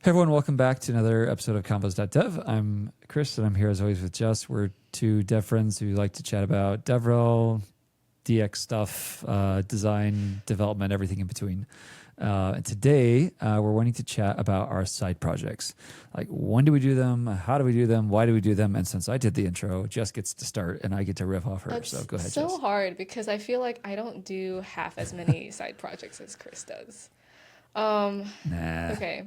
Hey everyone, welcome back to another episode of Convos.dev. I'm Chris and I'm here as always with Jess. We're two dev friends who like to chat about DevRel, DX stuff, design, development, everything in between. And today we're wanting to chat about our side projects. Like, when do we do them? How do we do them? Why do we do them? And since I did the intro, Jess gets to start and I get to riff off her. That's so go ahead, so Jess. hard because I feel like I don't do half as many side projects as Chris does. Okay.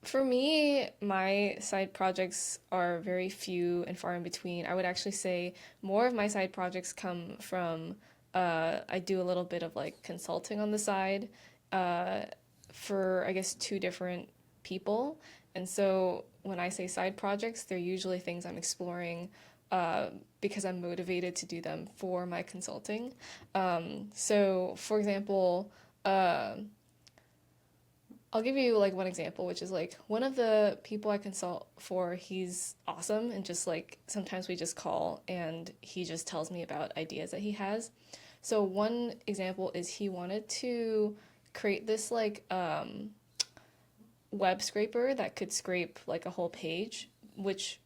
For me, my side projects are very few and far in between. I would actually say more of my side projects come from, I do a little bit of like consulting on the side for, I guess, two different people. And so when I say side projects, they're usually things I'm exploring because I'm motivated to do them for my consulting. So, for example, I'll give you like one example, which is like one of the people I consult for, he's awesome. And just like sometimes we just call and he just tells me about ideas that he has. So one example is he wanted to create this like web scraper that could scrape like a whole page, which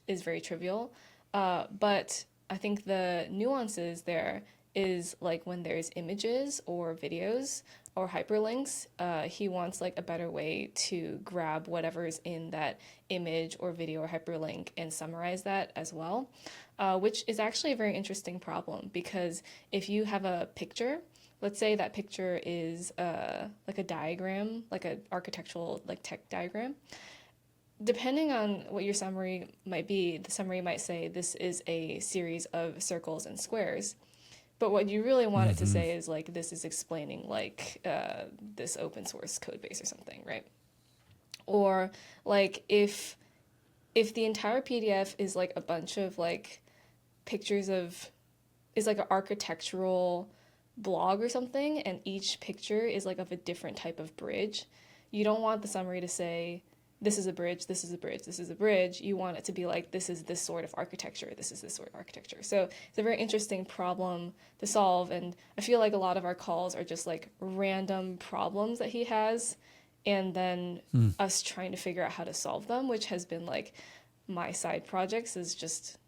is very trivial. But I think the nuances there is like when there's images or videos or hyperlinks, he wants like a better way to grab whatever's in that image or video or hyperlink and summarize that as well, which is actually a very interesting problem because if you have a picture, let's say that picture is like a diagram, like an architectural like tech diagram, depending on what your summary might be, the summary might say this is a series of circles and squares. But what you really want it to say is like, this is explaining like this open source code base or something, right? Or like if the entire PDF is like a bunch of like pictures of, is like an architectural blog or something, and each picture is like of a different type of bridge, you don't want the summary to say, this is a bridge, this is a bridge, this is a bridge. You want it to be like, this is this sort of architecture, this is this sort of architecture. So it's a very interesting problem to solve. And I feel like a lot of our calls are just like random problems that he has. And then us trying to figure out how to solve them, which has been like my side projects, is just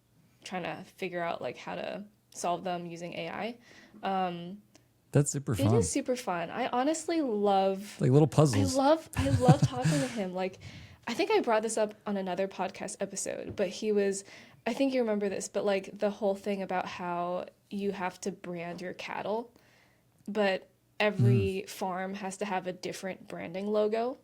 trying to figure out like how to solve them using AI. That's super fun. It is super fun. I honestly love like little puzzles. I love talking to him. Like, I think I brought this up on another podcast episode, but he was, I think you remember this, but like the whole thing about how you have to brand your cattle, but every farm has to have a different branding logo,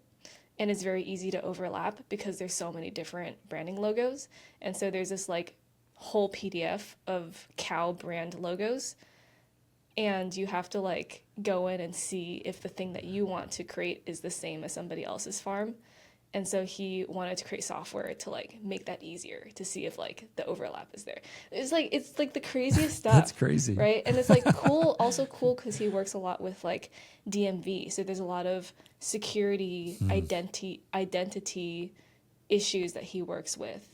and it's very easy to overlap because there's so many different branding logos. And so there's this like whole PDF of cow brand logos, and you have to like go in and see if the thing that you want to create is the same as somebody else's farm. And so he wanted to create software to like make that easier to see if like the overlap is there. It's like the craziest stuff. That's crazy. Right? And it's like cool, also cool because he works a lot with like DMV. So there's a lot of security identity issues that he works with,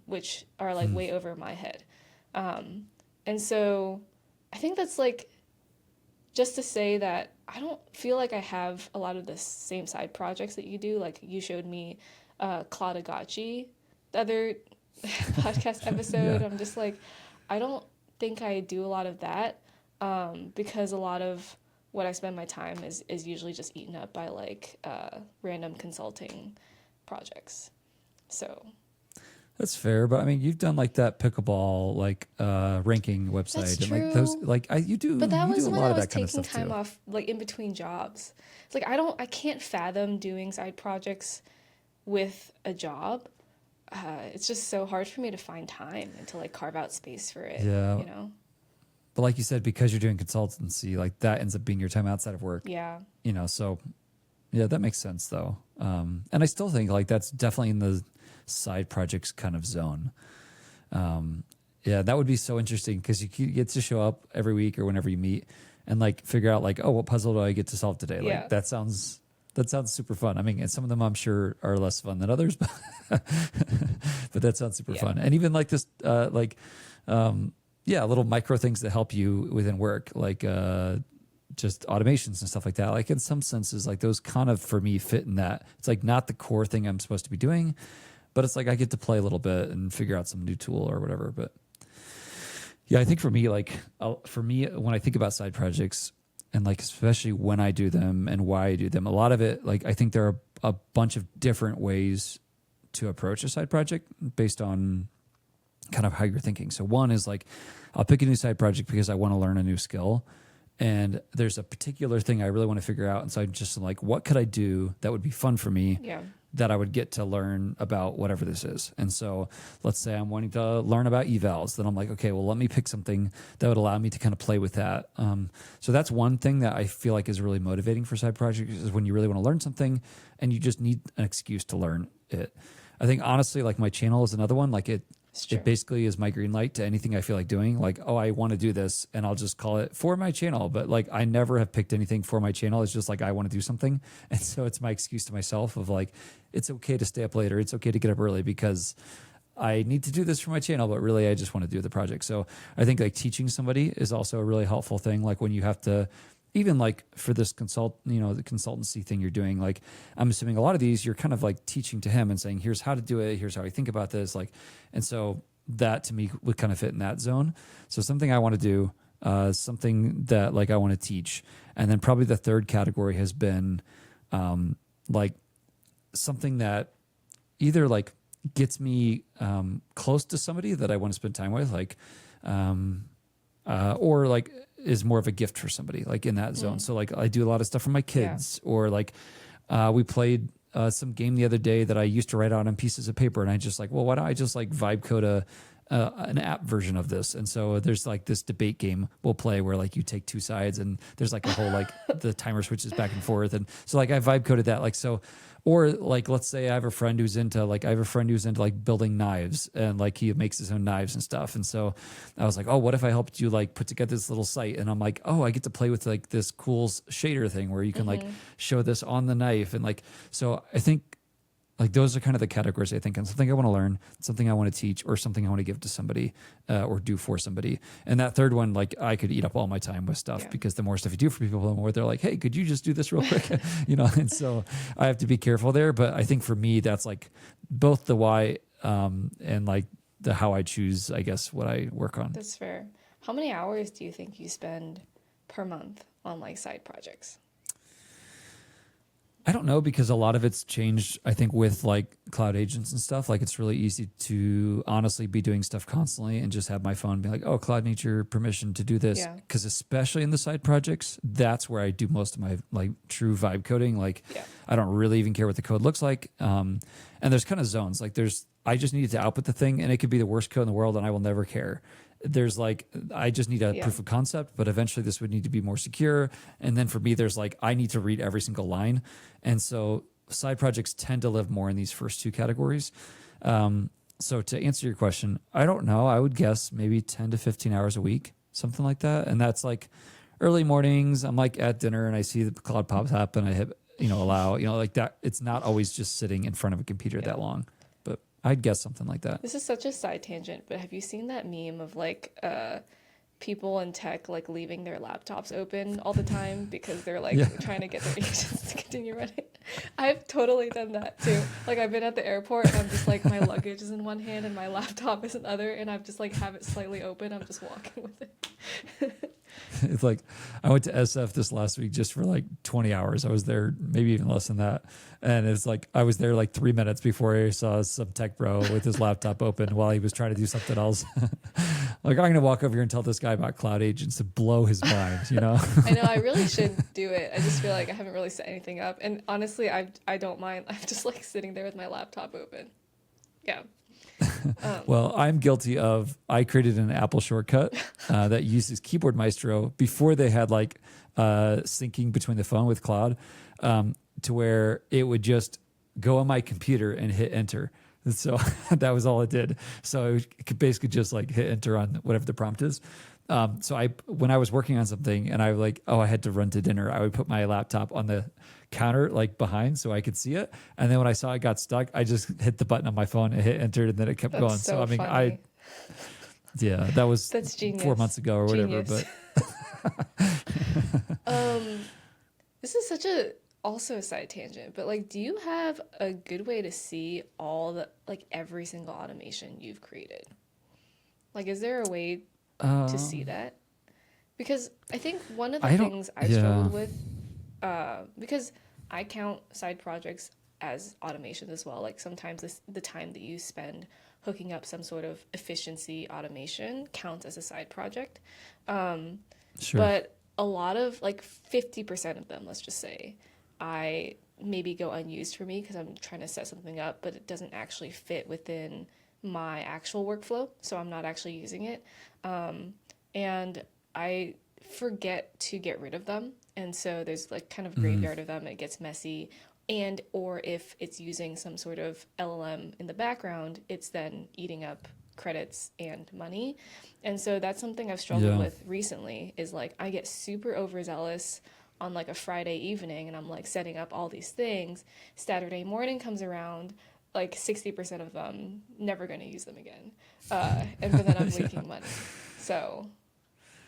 which are like way over my head. And so I think that's like, just to say that I don't feel like I have a lot of the same side projects that you do. Like you showed me Cloudagachi, the other podcast episode. Yeah. I'm just like, I don't think I do a lot of that because a lot of what I spend my time is usually just eaten up by like random consulting projects. So That's fair, but I mean, you've done like that pickleball like ranking website. That's and like those, like you do. But that you was do a when lot I of was that kind of taking stuff time too. off, like in between jobs. It's like I can't fathom doing side projects with a job. It's just so hard for me to find time and to like carve out space for it. Yeah. You know. But like you said, because you're doing consultancy, like that ends up being your time outside of work. Yeah. You know, so yeah, that makes sense though. And I still think like that's definitely in the side projects kind of zone. Yeah, that would be so interesting because you get to show up every week or whenever you meet and like figure out like, oh, what puzzle do I get to solve today? Like Yeah. that sounds super fun. I mean, and some of them I'm sure are less fun than others, but but that sounds super fun. And even like this, little micro things that help you within work, like just automations and stuff like that. Like in some senses, like those kind of for me fit in that. It's like not the core thing I'm supposed to be doing, but it's like I get to play a little bit and figure out some new tool or whatever. But yeah, I think for me, like for me, when I think about side projects and like especially when I do them and why I do them, a lot of it, like I think there are a bunch of different ways to approach a side project based on kind of how you're thinking. So one is like, I'll pick a new side project because I want to learn a new skill. And there's a particular thing I really want to figure out. And so I'm just like, what could I do that would be fun for me that I would get to learn about whatever this is? And so let's say I'm wanting to learn about evals. Then I'm like, okay, well, let me pick something that would allow me to kind of play with that. So that's one thing that I feel like is really motivating for side projects is when you really want to learn something and you just need an excuse to learn it. I think honestly, like my channel is another one. Like it basically is my green light to anything I feel like doing. Like, oh, I want to do this and I'll just call it for my channel. But like, I never have picked anything for my channel. It's just like, I want to do something. And so it's my excuse to myself of like, it's okay to stay up later. It's okay to get up early because I need to do this for my channel, but really I just want to do the project. So I think like teaching somebody is also a really helpful thing. Like when you have to, even like for this the consultancy thing you're doing, like I'm assuming a lot of these, you're kind of like teaching to him and saying, here's how to do it. Here's how I think about this. Like, and so that to me would kind of fit in that zone. So something I want to do, something that like I want to teach. And then probably the third category has been like something that either like gets me close to somebody that I want to spend time with, like, or like is more of a gift for somebody like in that zone. So like I do a lot of stuff for my kids or like we played some game the other day that I used to write out on pieces of paper and I just like, well, why don't I just like vibe code an app version of this? And so there's like this debate game we'll play where like you take two sides and there's like a whole like the timer switches back and forth. And so like I vibe coded that like so. Or like, let's say I have a friend who's into like building knives and like he makes his own knives and stuff. And so I was like, oh, what if I helped you like put together this little site? And I'm like, oh, I get to play with like this cool shader thing where you can like show this on the knife. And like, so I think like those are kind of the categories I think on something I want to learn, something I want to teach, or something I want to give to somebody or do for somebody. And that third one, like I could eat up all my time with stuff because the more stuff you do for people, the more they're like, hey, could you just do this real quick? And so I have to be careful there. But I think for me, that's like both the why and like the how I choose, I guess, what I work on. That's fair. How many hours do you think you spend per month on like side projects? I don't know because a lot of it's changed, I think, with like cloud agents and stuff. Like it's really easy to honestly be doing stuff constantly and just have my phone be like, oh, cloud needs your permission to do this. Because especially in the side projects, that's where I do most of my like true vibe coding. Like I don't really even care what the code looks like. And there's kind of zones. Like I just needed to output the thing and it could be the worst code in the world and I will never care. There's like, I just need a proof of concept, but eventually this would need to be more secure. And then for me, there's like, I need to read every single line. And so side projects tend to live more in these first two categories. So to answer your question, I don't know. I would guess maybe 10 to 15 hours a week, something like that. And that's like early mornings. I'm like at dinner and I see the cloud pops up and I hit, allow, like that. It's not always just sitting in front of a computer that long. I'd guess something like that. This is such a side tangent, but have you seen that meme of like people in tech like leaving their laptops open all the time because they're like trying to get their agents to continue running? I've totally done that too. Like I've been at the airport and I'm just like my luggage is in one hand and my laptop is in the other and I've just like have it slightly open. I'm just walking with it. It's like I went to SF this last week just for like 20 hours. I was there maybe even less than that. And it's like I was there like 3 minutes before I saw some tech bro with his laptop open while he was trying to do something else. Like I'm going to walk over here and tell this guy about cloud agents to blow his mind, I know I really should do it. I just feel like I haven't really set anything up. And honestly, I don't mind. I'm just like sitting there with my laptop open. Yeah. Well, I'm guilty of, I created an Apple shortcut that uses Keyboard Maestro before they had like syncing between the phone with cloud to where it would just go on my computer and hit enter. And so that was all it did. So it could basically just like hit enter on whatever the prompt is. So when I was working on something and I like, I had to run to dinner, I would put my laptop on the counter like behind so I could see it. And then when I saw it got stuck, I just hit the button on my phone and hit enter and then it kept going. So I mean, funny. That's 4 months ago or genius. whatever, but This is such a also a side tangent, but like, do you have a good way to see all the like every single automation you've created? Like, is there a way to see Um, that? Because I think one of the I don't. things I've Yeah. struggled with, because I count side projects as automations as well. Like sometimes the time that you spend hooking up some sort of efficiency automation counts as a side project. Um, Sure. but a lot of like 50% of them, let's just say, I maybe go unused for me because I'm trying to set something up, but it doesn't actually fit within my actual workflow. So I'm not actually using it. And I forget to get rid of them. And so there's like kind of Mm, graveyard of them. It gets messy. And or if it's using some sort of LLM in the background, it's then eating up credits and money. And so that's something I've struggled yeah. with recently is like I get super overzealous on like a Friday evening and I'm like setting up all these things. Saturday morning comes around, like 60% of them never going to use them again. And but then I'm Yeah. leaking money. So,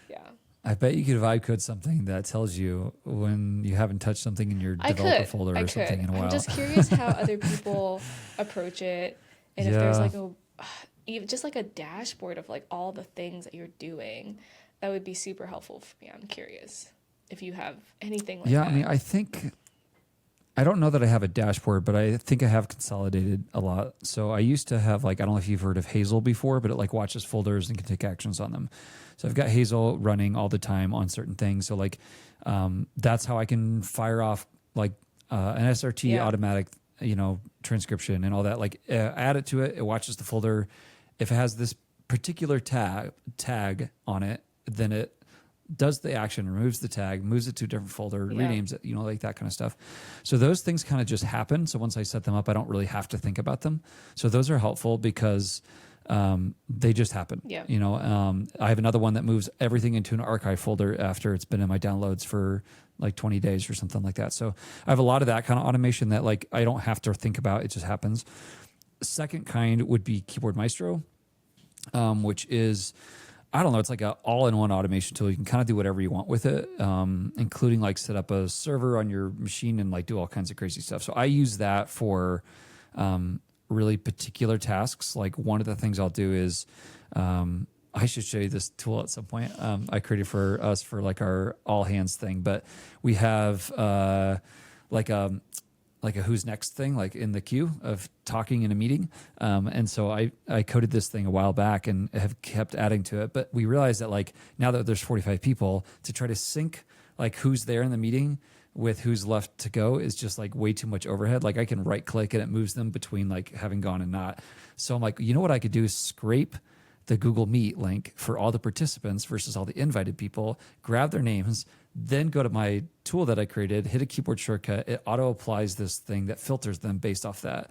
yeah. I bet you could vibe code something that tells you when you haven't touched something in your developer folder I or something could. in a I'm while. just curious how other people approach it, and if there's Yeah. like a, even just like a dashboard of like all the things that you're doing, that would be super helpful for me. I'm curious if you have anything like Yeah. I mean, that. I think I don't know that I have a dashboard, but I think I have consolidated a lot. So I used to have like, I don't know if you've heard of Hazel before, but it like watches folders and can take actions on them. So I've got Hazel running all the time on certain things. So like that's how I can fire off like an SRT Yeah, automatic, transcription and all that. Like add it to it. It watches the folder. If it has this particular tag on it, then it does the action, removes the tag, moves it to a different folder, yeah, renames it, like that kind of stuff. So those things kind of just happen. So once I set them up, I don't really have to think about them. So those are helpful because they just happen. yeah. I have another one that moves everything into an archive folder after it's been in my downloads for like 20 days or something like that. So I have a lot of that kind of automation that like I don't have to think about. It just happens. Second kind would be Keyboard Maestro, which is I don't know. It's like an all-in-one automation tool. You can kind of do whatever you want with it, including like set up a server on your machine and like do all kinds of crazy stuff. So I use that for really particular tasks. Like one of the things I'll do is I should show you this tool at some point. I created for us for like our all hands thing, but we have like a like a who's next thing, like in the queue of talking in a meeting. And so I coded this thing a while back and have kept adding to it. But we realized that like now that there's 45 people, to try to sync like who's there in the meeting with who's left to go is just like way too much overhead. Like I can right click and it moves them between like having gone and not. So I'm like, you know what I could do is scrape the Google Meet link for all the participants versus all the invited people, grab their names, then go to my tool that I created, hit a keyboard shortcut. It auto applies this thing that filters them based off that.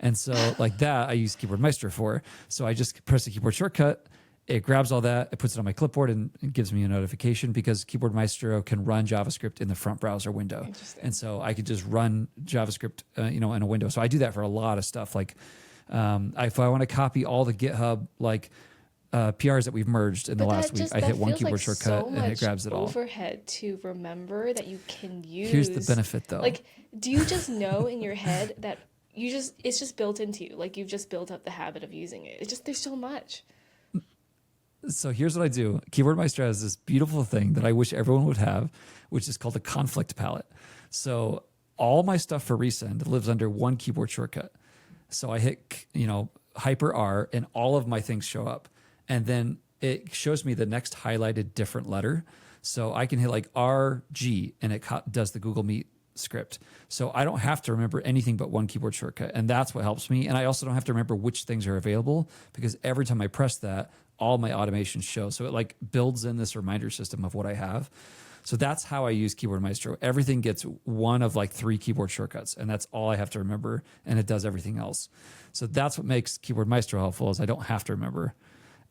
And so like that, I use Keyboard Maestro for. So I just press the keyboard shortcut. It grabs all that, it puts it on my clipboard and gives me a notification because Keyboard Maestro can run JavaScript in the front browser window. Interesting. And so I could just run JavaScript, in a window. So I do that for a lot of stuff. Like if I want to copy all the GitHub, like PRs that we've merged in the But last week, I that hit one feels like keyboard shortcut so and it much grabs it all. overhead to remember that you can Here's the use. benefit though. Like, do you just know in your head that it's just built into you? Like you've just built up the habit of using it. It's just there's so much. So here's what I do. Keyboard Maestro has this beautiful thing that I wish everyone would have, which is called a conflict palette. So all my stuff for resend lives under one keyboard shortcut. So I hit, hyper R and all of my things show up. And then it shows me the next highlighted different letter. So I can hit like RG and it does the Google Meet script. So I don't have to remember anything but one keyboard shortcut. And that's what helps me. And I also don't have to remember which things are available because every time I press that, all my automations show. So it like builds in this reminder system of what I have. So that's how I use Keyboard Maestro. Everything gets one of like 3 keyboard shortcuts, and that's all I have to remember, and it does everything else. So that's what makes Keyboard Maestro helpful is I don't have to remember.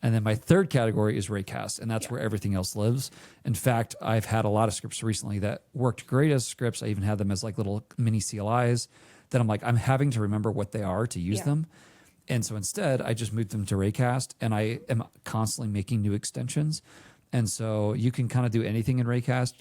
And then my third category is Raycast, and that's where everything else lives. In fact, I've had a lot of scripts recently that worked great as scripts. I even had them as like little mini CLIs that I'm having to remember what they are to use Yeah. them. And so instead, I just moved them to Raycast, and I am constantly making new extensions. And so you can kind of do anything in Raycast,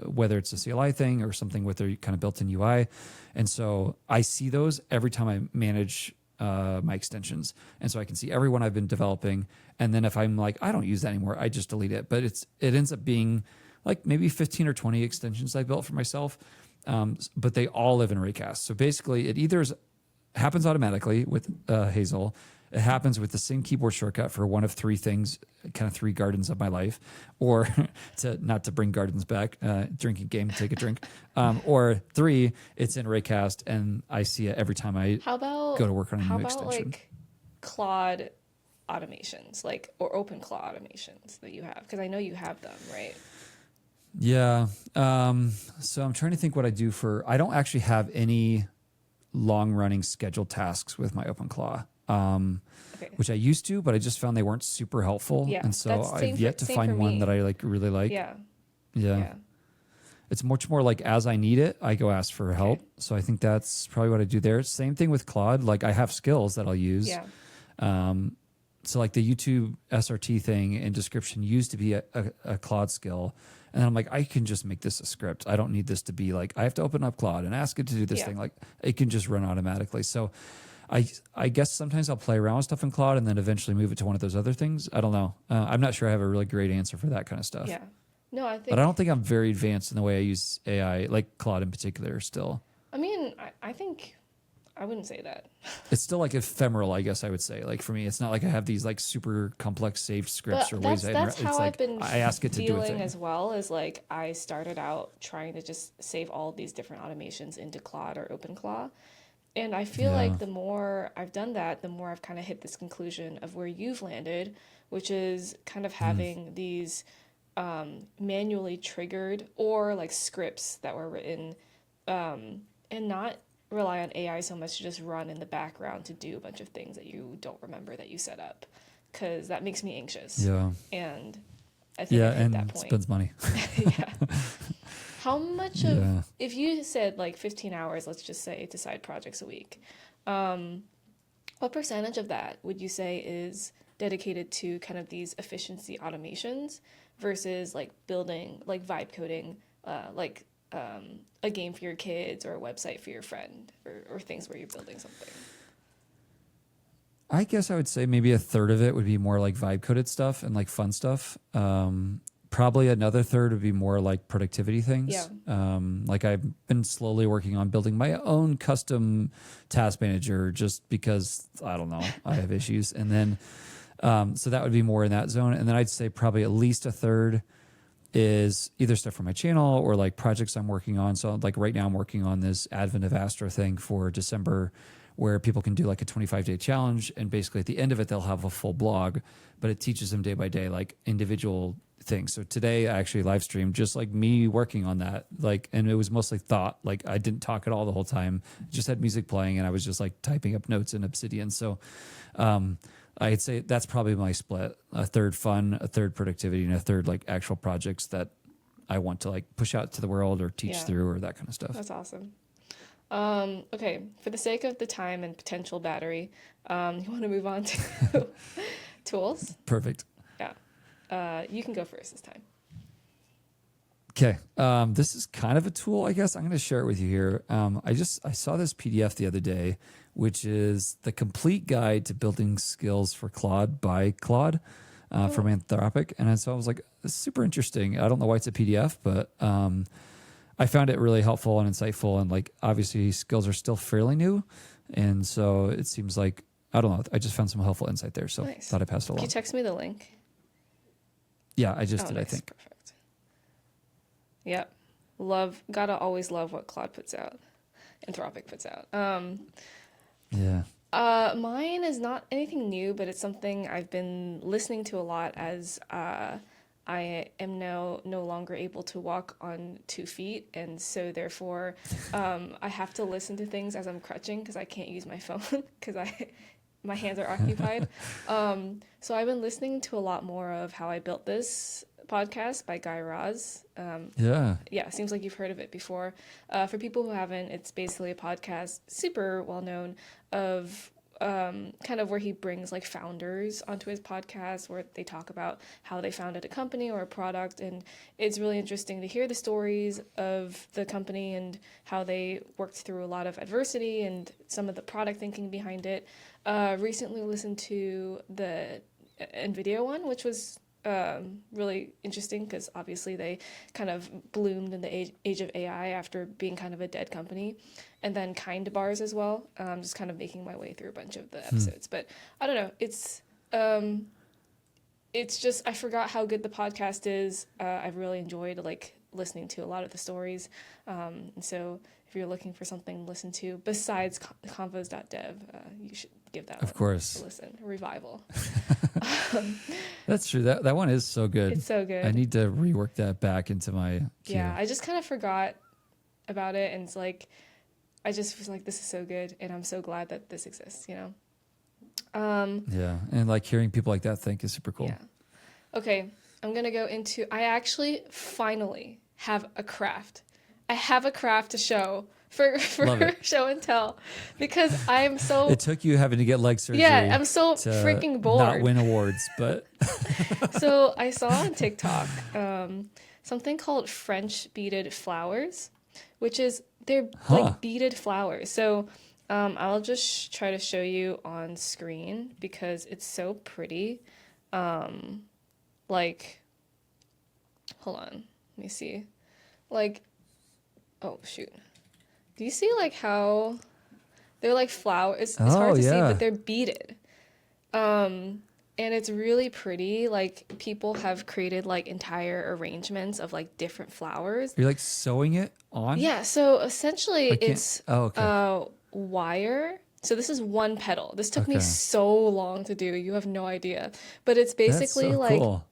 whether it's a CLI thing or something with their kind of built-in UI. And so I see those every time I manage my extensions. And so I can see every one I've been developing. And then if I'm like, I don't use that anymore, I just delete it. But it ends up being like maybe 15 or 20 extensions I built for myself. But they all live in Raycast. So basically it either happens automatically with Hazel. It happens with the same keyboard shortcut for one of three things, kind of three gardens of my life, or not to bring gardens back, drinking game, take a drink, or three, it's in Raycast and I see it every time I go to work on a new extension. How about like Claude automations, like, or open Claude automations that you have? Because I know you have them, right? Yeah. So I'm trying to think what I do I don't actually have any long running scheduled tasks with my OpenClaw. Which I used to, but I just found they weren't super helpful. Yeah, and so I've yet to find one that I really like. Yeah. It's much more like as I need it, I go ask for help. So I think that's probably what I do there. Same thing with Claude. Like I have skills that I'll use. So like the YouTube SRT thing in description used to be a Claude skill. And then I'm like, I can just make this a script. I don't need this to be like, I have to open up Claude and ask it to do this thing. Like it can just run automatically. So I guess sometimes I'll play around with stuff in Claude and then eventually move it to one of those other things. I don't know. I'm not sure I have a really great answer for that kind of stuff. Yeah. No, but I don't think I'm very advanced in the way I use AI, like Claude in particular still. I mean, I think I wouldn't say that. It's still like ephemeral, I guess I would say. Like for me, it's not like I have these like super complex saved scripts or ways that's how I've been I ask it to do a thing. as well. Is like I started out trying to just save all these different automations into Claude or OpenClaw. And I feel like the more I've done that, the more I've kind of hit this conclusion of where you've landed, which is kind of having these manually triggered or like scripts that were written and not rely on AI so much to just run in the background to do a bunch of things that you don't remember that you set up, because that makes me anxious. Yeah. And I think I've hit that point. Spends money. Yeah. How much of, if you said like 15 hours, let's just say, to side projects a week, what percentage of that would you say is dedicated to kind of these efficiency automations versus like building, like vibe coding, a game for your kids or a website for your friend or things where you're building something? I guess I would say maybe a third of it would be more like vibe coded stuff and like fun stuff. Probably another third would be more like productivity things. Yeah. Like I've been slowly working on building my own custom task manager just because, I don't know, I have issues. And then, so that would be more in that zone. And then I'd say probably at least a third is either stuff for my channel or like projects I'm working on. So like right now I'm working on this Advent of Maestro thing for December, where people can do like a 25-day challenge. And basically at the end of it, they'll have a full blog, but it teaches them day by day, like individual things. So today I actually live streamed just like me working on that. Like, and it was mostly thought, like I didn't talk at all the whole time, just had music playing and I was just like typing up notes in Obsidian. So, I'd say that's probably my split: a third fun, a third productivity, and a third like actual projects that I want to like push out to the world or teach through or that kind of stuff. That's awesome. Okay, for the sake of the time and potential battery, you want to move on to tools? Perfect. Yeah. You can go first this time. Okay. This is kind of a tool, I guess. I'm going to share it with you here. I saw this PDF the other day, which is the complete guide to building skills for Claude by Claude from Anthropic. And so I was like, this is super interesting. I don't know why it's a PDF, but I found it really helpful and insightful. And like, obviously skills are still fairly new. And so it seems like, I don't know, I just found some helpful insight there. So thought I'd pass it along. Can you text me the link? Yeah, I just did, nice. I think. Perfect. Yep. Gotta always love what Claude puts out. Anthropic puts out. Yeah. Mine is not anything new, but it's something I've been listening to a lot as I am now no longer able to walk on 2 feet, and so therefore I have to listen to things as I'm crutching because I can't use my phone because my hands are occupied. So I've been listening to a lot more of How I Built This podcast by Guy Raz. Yeah, seems like you've heard of it before. For people who haven't, it's basically a podcast, super well known, of kind of where he brings like founders onto his podcast where they talk about how they founded a company or a product, and it's really interesting to hear the stories of the company and how they worked through a lot of adversity and some of the product thinking behind it. Recently listened to the NVIDIA one, which was really interesting because obviously they kind of bloomed in the age of AI after being kind of a dead company. And then Kind Bars as well, just kind of making my way through a bunch of the episodes. But I don't know, it's just, I forgot how good the podcast is. I've really enjoyed like listening to a lot of the stories. And so if you're looking for something to listen to besides Convos.dev, you should give that Of one course. a listen. Revival. That's true. That one is so good. It's so good. I need to rework that back into my queue. Yeah, I just kind of forgot about it, and it's like I just was like, this is so good, and I'm so glad that this exists, you know? Yeah, and like hearing people like that think is super cool. Yeah. Okay, I'm going to go into, I actually finally have a craft. I have a craft to show for show and tell because I'm so... It took you having to get leg surgery. Yeah, I'm so to freaking bored. Not win awards, but... So I saw on TikTok something called French beaded flowers, which is, they're like beaded flowers. So I'll just try to show you on screen because it's so pretty. Like, hold on, let me see. Like, oh shoot. Do you see like how they're like flowers? It's hard to see, but they're beaded. And it's really pretty. Like people have created like entire arrangements of like different flowers. You're like sewing it on? Yeah, so essentially it's wire. So this is one petal. This took me so long to do. You have no idea. But it's basically like cool.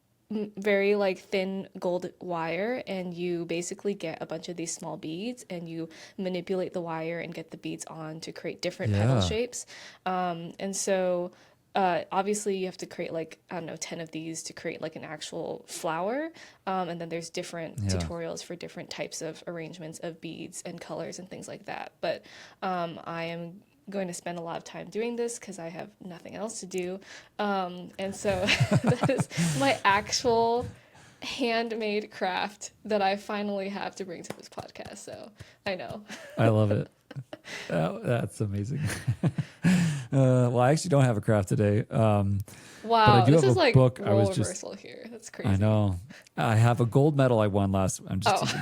Very like thin gold wire, and you basically get a bunch of these small beads and you manipulate the wire and get the beads on to create different petal shapes. And so obviously you have to create like, I don't know, 10 of these to create like an actual flower. And then there's different tutorials for different types of arrangements of beads and colors and things like that. But I am going to spend a lot of time doing this because I have nothing else to do. And so that is my actual handmade craft that I finally have to bring to this podcast. So I know. I love it. That's amazing. Well, I actually don't have a craft today. Wow, but I do this have is a like book. role reversal here. That's crazy. I know. I have a gold medal I won last. I'm just teasing.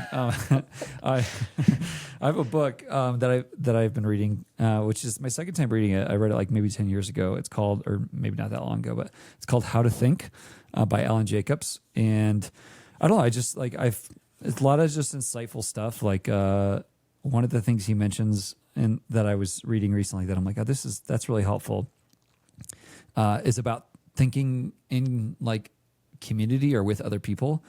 I have a book that I've been reading, which is my second time reading it. I read it like maybe 10 years ago. It's called, or maybe not that long ago, but it's called How to Think by Alan Jacobs. And I don't know. I just like it's a lot of just insightful stuff. Like one of the things he mentions and that I was reading recently that I'm like, oh, that's really helpful. Is about thinking in like community or with other people.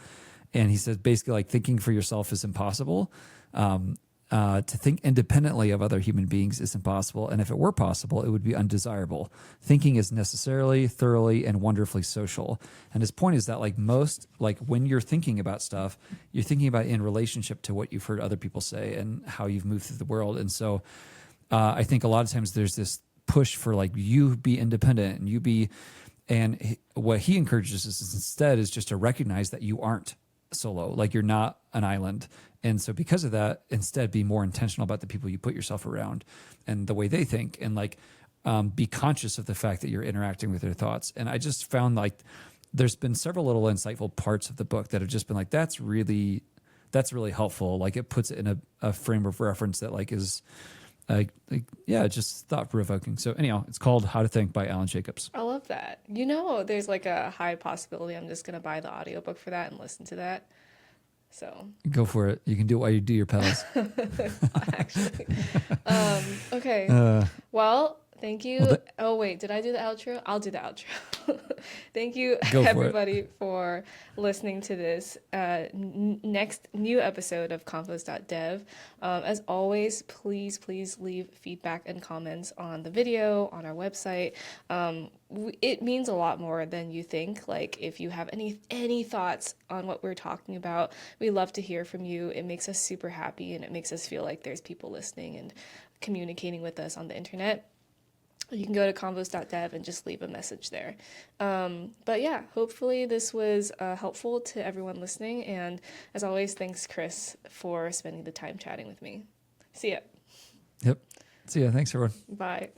And he says basically like thinking for yourself is impossible. To think independently of other human beings is impossible. And if it were possible, it would be undesirable. Thinking is necessarily, thoroughly, and wonderfully social. And his point is that like when you're thinking about stuff, you're thinking about it in relationship to what you've heard other people say and how you've moved through the world. And so I think a lot of times there's this push for like you be independent and what he encourages us is instead is just to recognize that you aren't solo, like you're not an island. And so because of that, instead be more intentional about the people you put yourself around and the way they think, and like be conscious of the fact that you're interacting with their thoughts. And I just found like there's been several little insightful parts of the book that have just been like, that's really helpful. Like it puts it in a frame of reference that like is just thought provoking. So anyhow, it's called How to Think by Alan Jacobs. I love that. You know, there's like a high possibility I'm just going to buy the audiobook for that and listen to that. So go for it. You can do it while you do your pedals. Actually. Okay. Well, thank you. Oh, wait, did I do the outro? I'll do the outro. Thank you, everybody, for listening to this next new episode of Convos.dev. As always, please leave feedback and comments on the video, on our website. It means a lot more than you think. Like, if you have any thoughts on what we're talking about, we love to hear from you. It makes us super happy, and it makes us feel like there's people listening and communicating with us on the internet. You can go to Convos.dev and just leave a message there. But yeah, hopefully this was helpful to everyone listening. And as always, thanks, Chris, for spending the time chatting with me. See ya. Yep. See ya. Thanks, everyone. Bye.